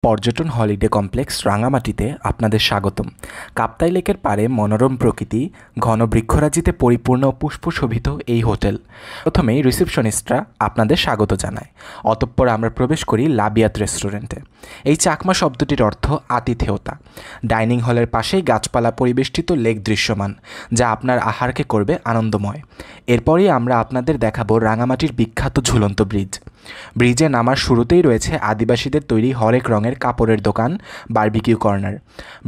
পর্যটন holiday complex রাঙামাটিতে আপনাদের স্বাগতম। কাপ্তাই লেকের পাড়ে মনোরম প্রকৃতি, ঘন বৃক্ষরাজিতে পরিপূর্ণ ও পুষ্পশোভিত এই হোটেল। প্রথমেই রিসেপশনিস্টরা আপনাদের স্বাগত জানায়। অতঃপর আমরা প্রবেশ করি লাবিয়াত রেস্টুরেন্টে। এই চাকমা শব্দটির অর্থ আতিথেয়তা। ডাইনিং হলের পাশেই গাছপালা পরিবেষ্টিত লেক দৃশ্যমান, যা আপনার আহারকে করবে আনন্দময়। এরপরই আমরা আপনাদের দেখাবো রাঙামাটির বিখ্যাত ঝুলন্ত ব্রিজ। ব্রিজে নামার শুরুতেই রয়েছে আদিবাসীদের তৈরি হরেক রঙের কাপড়ের দোকান, বারবিকিউ কর্নার।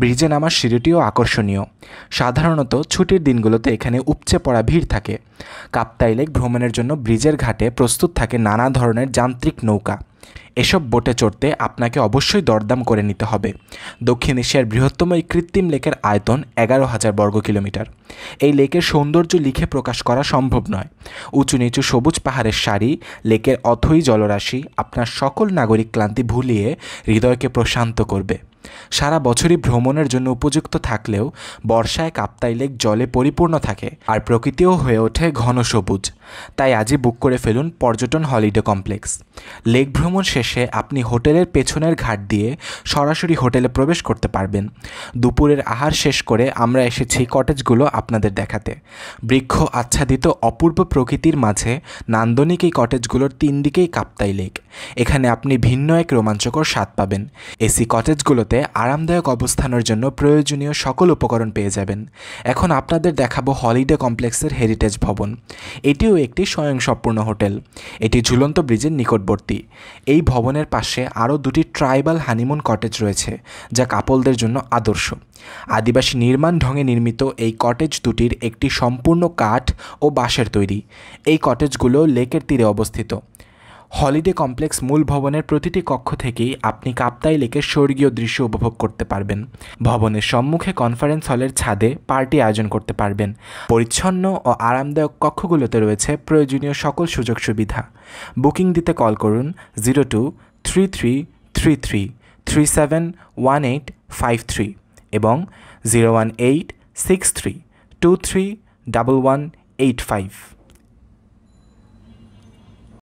ব্রিজে নামার সিঁড়িটিও আকর্ষণীয়। সাধারণত ছুটির দিনগুলোতে এখানে উপচে পড়া ভিড় থাকে। কাপ্তাই লেক ভ্রমণের জন্য ব্রিজের ঘাটে প্রস্তুত থাকে নানা ধরনের যান্ত্রিক নৌকা। এসব বোটে চড়তে আপনাকে অবশ্যই দরদাম করে নিতে হবে। দক্ষিণ এশিয়ার বৃহত্তম এই কৃত্রিম লেকের আয়তন 11,000 বর্গ কিলোমিটার। এই লেকের সৌন্দর্য লিখে প্রকাশ করা সম্ভব নয়। উঁচু নিচু সবুজ পাহাড়ের সারি, লেকের অথই জলরাশি আপনার সকল নাগরিক ক্লান্তি ভুলিয়ে হৃদয়কে প্রশান্ত করবে। সারা বছরই ভ্রমণের জন্য উপযুক্ত থাকলেও বর্ষায় কাপ্তাই লেক জলে পরিপূর্ণ থাকে আর প্রকৃতিও হয়ে ওঠে ঘন সবুজ। তাই আজই বুক করে ফেলুন পর্যটন হলিডে কমপ্লেক্স। লেক ভ্রমণ শেষে আপনি হোটেলের পেছনের ঘাট দিয়ে সরাসরি হোটেলে প্রবেশ করতে পারবেন। দুপুরের আহার শেষ করে আমরা এসেছি কটেজগুলো আপনাদের দেখাতে। বৃক্ষ আচ্ছাদিত অপূর্ব প্রকৃতির মাঝে নান্দনিক এই কটেজগুলোর 3 দিকেই কাপ্তাই লেক। এখানে আপনি ভিন্ন এক রোমাঞ্চকর স্বাদ পাবেন। এসি কটেজগুলোতে আরামদায়ক অবস্থানের জন্য প্রয়োজনীয় সকল উপকরণ পেয়ে যাবেন। এখন আপনাদের দেখাবো হলিডে কমপ্লেক্সের হেরিটেজ ভবন। এটিও একটি স্বয়ংসম্পূর্ণ হোটেল। এটি ঝুলন্ত ব্রিজের নিকটবর্তী। এই ভবনের পাশে আরও 2টি ট্রাইবাল হানিমুন কটেজ রয়েছে, যা কাপলদের জন্য আদর্শ। আদিবাসী নির্মাণ ঢঙে নির্মিত এই কটেজ দুটির একটি সম্পূর্ণ কাঠ ও বাঁশের তৈরি। এই কটেজগুলো লেকের তীরে অবস্থিত। হলিডে কমপ্লেক্স মূল ভবনের প্রতিটি কক্ষ থেকেই আপনি কাপ্তাই লেকের স্বর্গীয় দৃশ্য উপভোগ করতে পারবেন। ভবনের সম্মুখে কনফারেন্স হলের ছাদে পার্টি আয়োজন করতে পারবেন। পরিচ্ছন্ন ও আরামদায়ক কক্ষগুলোতে রয়েছে প্রয়োজনীয় সকল সুযোগ সুবিধা। বুকিং দিতে কল করুন 023333371853 এবং 01863231185।